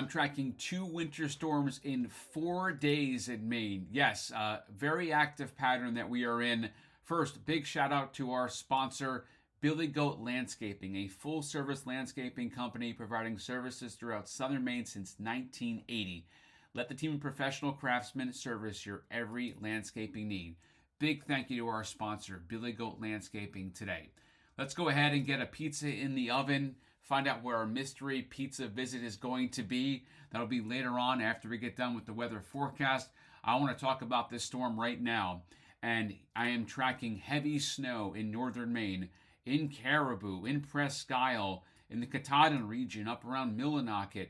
I'm tracking 2 winter storms in 4 days in Maine. Yes, very active pattern that we are in. First, big shout out to our sponsor, Billy Goat Landscaping, a full service landscaping company providing services throughout southern Maine since 1980. Let the team of professional craftsmen service your every landscaping need. Big thank you to our sponsor, Billy Goat Landscaping, today. Let's go ahead and get a pizza in the oven. Find out where our mystery pizza visit is going to be. That'll be later on after we get done with the weather forecast. I want to talk about this storm right now. And I am tracking heavy snow in northern Maine, in Caribou, in Presque Isle, in the Katahdin region, up around Millinocket.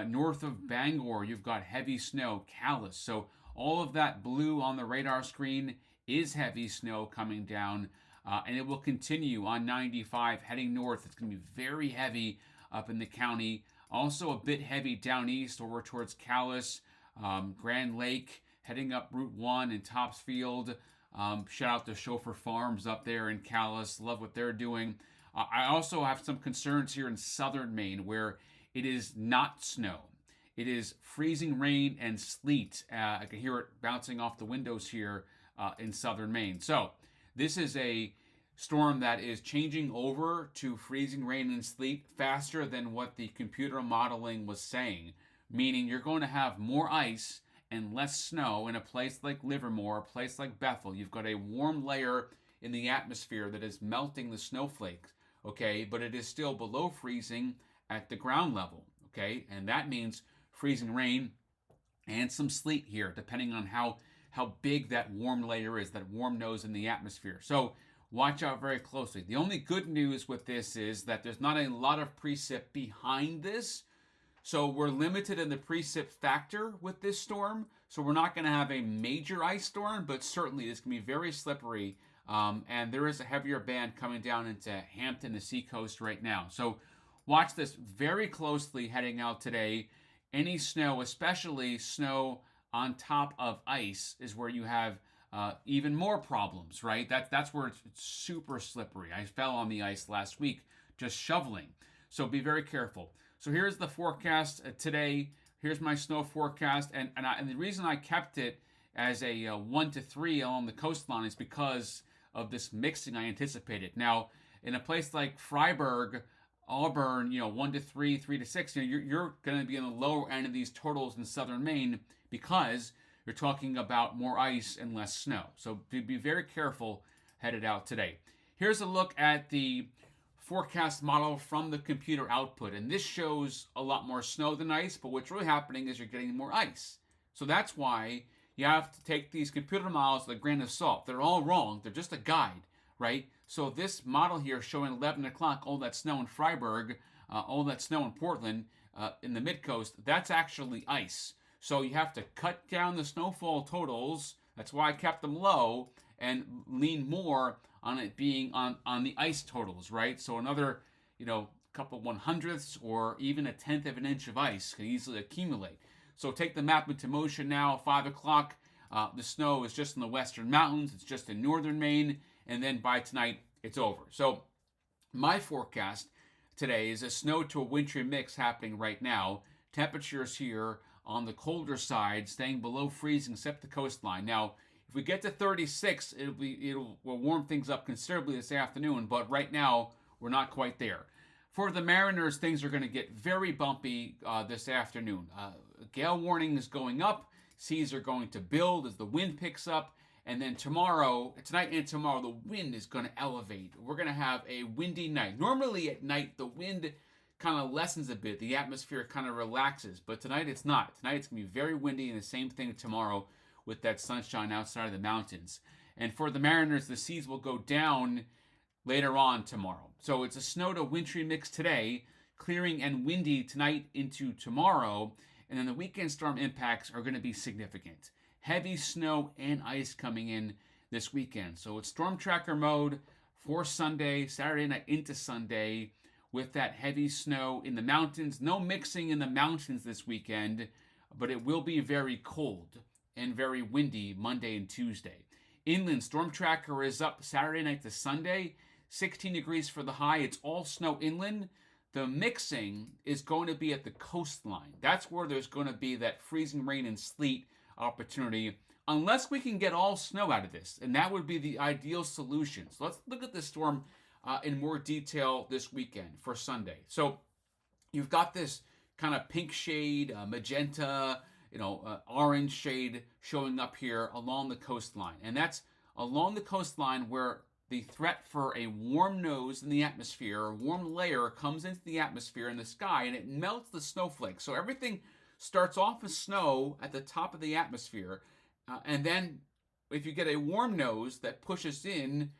North of Bangor, you've got heavy snow, Calais. So all of that blue on the radar screen is heavy snow coming down. And it will continue on 95 heading north. It's going to be very heavy up in the county. Also a bit heavy down east over towards Calais, Grand Lake, heading up Route 1 in Topsfield. Shout out to Chauffeur Farms up there in Calais. Love what they're doing. I also have some concerns here in southern Maine where it is not snow. It is freezing rain and sleet. I can hear it bouncing off the windows here in southern Maine. So this is a storm that is changing over to freezing rain and sleet faster than what the computer modeling was saying, meaning you're going to have more ice and less snow in a place like Livermore, a place like Bethel. You've got a warm layer in the atmosphere that is melting the snowflakes, okay, but it is still below freezing at the ground level, okay, and that means freezing rain and some sleet here, depending on how big that warm layer is, that warm nose in the atmosphere. So watch out very closely. The only good news with this is that there's not a lot of precip behind this. So we're limited in the precip factor with this storm. So we're not going to have a major ice storm, but certainly it's going to be very slippery. And there is a heavier band coming down into Hampton, the seacoast right now. So watch this very closely heading out today. Any snow, especially snow on top of ice, is where you have even more problems, right? That's where it's super slippery. I fell on the ice last week just shoveling. So be very careful. So here's the forecast today. Here's my snow forecast. And the reason I kept it as a 1 to 3 along the coastline is because of this mixing I anticipated. Now, in a place like Freiburg, Auburn, 1 to 3, 3 to 6, you're going to be on the lower end of these totals in southern Maine because you're talking about more ice and less snow. So be very careful headed out today. Here's a look at the forecast model from the computer output. And this shows a lot more snow than ice, but what's really happening is you're getting more ice. So that's why you have to take these computer models with a grain of salt. They're all wrong. They're just a guide, right? So this model here showing 11 o'clock, all that snow in Freiburg, all that snow in Portland, in the mid-coast, that's actually ice. So you have to cut down the snowfall totals. That's why I kept them low and lean more on it being on the ice totals, right? So another, couple 1/100ths or even 1/10 of an inch of ice can easily accumulate. So take the map into motion now, 5 o'clock. The snow is just in the western mountains. It's just in northern Maine. And then by tonight, it's over. So my forecast today is a snow to a wintry mix happening right now. Temperatures here on the colder side, staying below freezing except the coastline. Now, if we get to 36, will warm things up considerably this afternoon, but right now, we're not quite there. For the Mariners, things are going to get very bumpy this afternoon. Gale warning is going up. Seas are going to build as the wind picks up. And then tonight and tomorrow, the wind is going to elevate. We're going to have a windy night. Normally at night, the wind kind of lessens a bit. The atmosphere kind of relaxes. But tonight, it's not. Tonight, it's going to be very windy, and the same thing tomorrow with that sunshine outside of the mountains. And for the Mariners, the seas will go down later on tomorrow. So it's a snow to wintry mix today, clearing and windy tonight into tomorrow. And then the weekend storm impacts are going to be significant. Heavy snow and ice coming in this weekend. So it's storm tracker mode for Sunday, Saturday night into Sunday with that heavy snow in the mountains. No mixing in the mountains this weekend, but it will be very cold and very windy Monday and Tuesday. Inland storm tracker is up Saturday night to Sunday. 16 degrees for the high. It's all snow inland. The mixing is going to be at the coastline. That's where there's going to be that freezing rain and sleet opportunity, unless we can get all snow out of this. And that would be the ideal solution. So let's look at this storm in more detail this weekend for Sunday. So you've got this kind of pink shade, magenta, orange shade showing up here along the coastline. And that's along the coastline where the threat for a warm nose in the atmosphere, a warm layer comes into the atmosphere in the sky and it melts the snowflakes. So everything starts off as snow at the top of the atmosphere. And then if you get a warm nose that pushes in,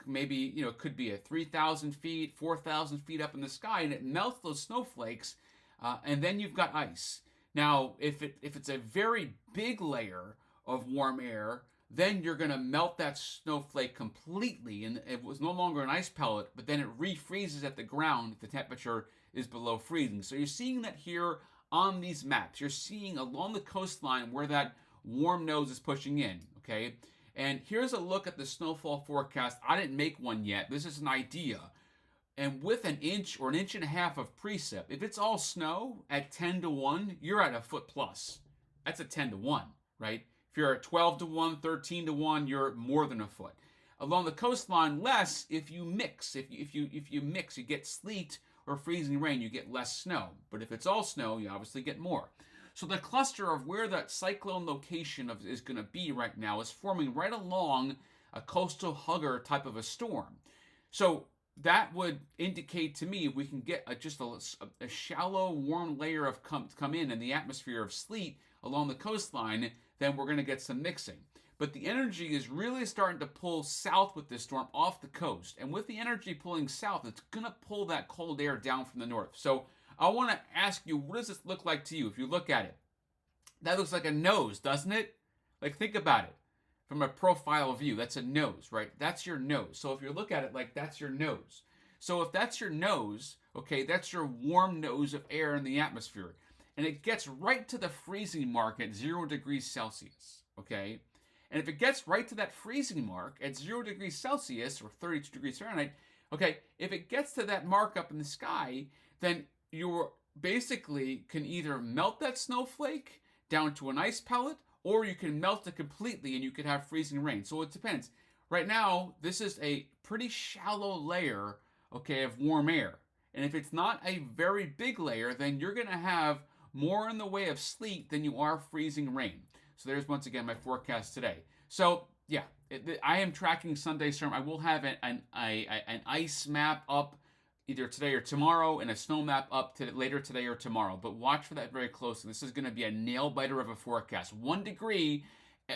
maybe, could be at 3,000 feet, 4,000 feet up in the sky, and it melts those snowflakes. And then you've got ice. Now, if it's a very big layer of warm air, then you're going to melt that snowflake completely, and it was no longer an ice pellet, but then it refreezes at the ground if the temperature is below freezing. So you're seeing that here on these maps. You're seeing along the coastline where that warm nose is pushing in, okay? And here's a look at the snowfall forecast. I didn't make one yet. This is an idea. And with an inch or an inch and a half of precip, if it's all snow at 10 to 1, you're at a foot plus. That's a 10 to 1, right? If you're at 12 to 1, 13 to 1, you're more than a foot. Along the coastline, less if you mix. If you mix, you get sleet or freezing rain, you get less snow. But if it's all snow, you obviously get more. So the cluster of where that cyclone location is going to be right now is forming right along a coastal hugger type of a storm. So that would indicate to me we can get just a shallow, warm layer of come in the atmosphere of sleet along the coastline. Then we're going to get some mixing. But the energy is really starting to pull south with this storm off the coast. And with the energy pulling south, it's going to pull that cold air down from the north. So I want to ask you, what does this look like to you if you look at it? That looks like a nose, doesn't it? Like, think about it. From a profile view, that's a nose, right? That's your nose. So if you look at it like that's your nose. So if that's your nose, okay, that's your warm nose of air in the atmosphere. And it gets right to the freezing mark at 0 degrees Celsius, okay? And if it gets right to that freezing mark at 0 degrees Celsius or 32 degrees Fahrenheit, okay, if it gets to that mark up in the sky, then you basically can either melt that snowflake down to an ice pellet, or you can melt it completely and you could have freezing rain. So it depends. Right now, this is a pretty shallow layer, okay, of warm air. And if it's not a very big layer, then you're going to have more in the way of sleet than you are freezing rain. So there's once again my forecast today. So yeah, I am tracking Sunday storm. I will have an ice map up either today or tomorrow, and a snow map up later today or tomorrow. But watch for that very closely. This is going to be a nail biter of a forecast. 1 degree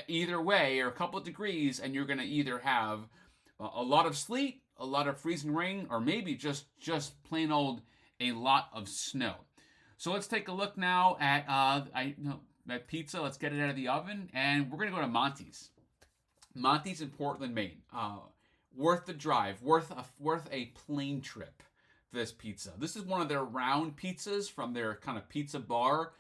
either way, or a couple of degrees, and you're going to either have a lot of sleet, a lot of freezing rain, or maybe just plain old a lot of snow. So let's take a look now at that pizza. Let's get it out of the oven, and we're going to go to Monty's. Monty's in Portland, Maine. Worth the drive, worth a plane trip for this pizza. This is one of their round pizzas from their kind of pizza bar.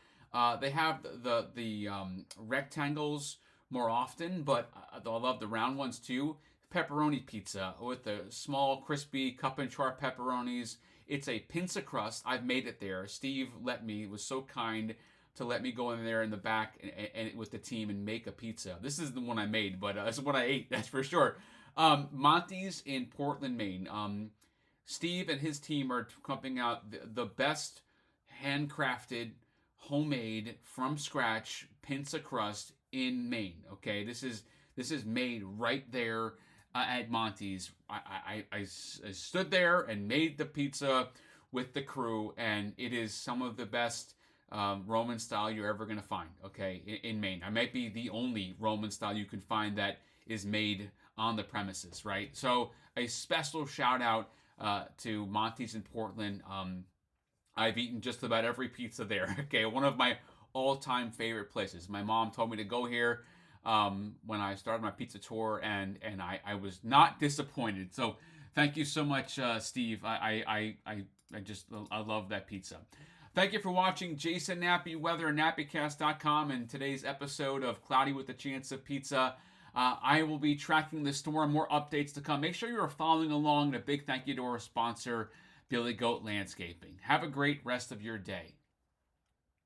They have the rectangles more often, but I love the round ones too. Pepperoni pizza with the small, crispy cup and char pepperonis. It's a pinza crust. I've made it there. Steve was so kind to let me go in there in the back and with the team and make a pizza. This is the one I made, but it's what I ate, that's for sure. Monty's in Portland, Maine. Steve and his team are pumping out the best handcrafted, homemade, from scratch pinza crust in Maine. Okay, this is made right there at Monty's. I stood there and made the pizza with the crew, and it is some of the best Roman style you're ever going to find, okay, in Maine. I might be the only Roman style you can find that is made on the premises, right? So a special shout out to Monty's in Portland. I've eaten just about every pizza there, okay? One of my all-time favorite places. My mom told me to go here when I started my pizza tour, and I was not disappointed. So thank you so much, Steve. I love that pizza. Thank you for watching Jason Nappy Weather and nappycast.com and today's episode of Cloudy with a Chance of Pizza. I will be tracking the storm, more updates to come. Make sure you're following along. And a big thank you to our sponsor, Billy Goat Landscaping. Have a great rest of your day.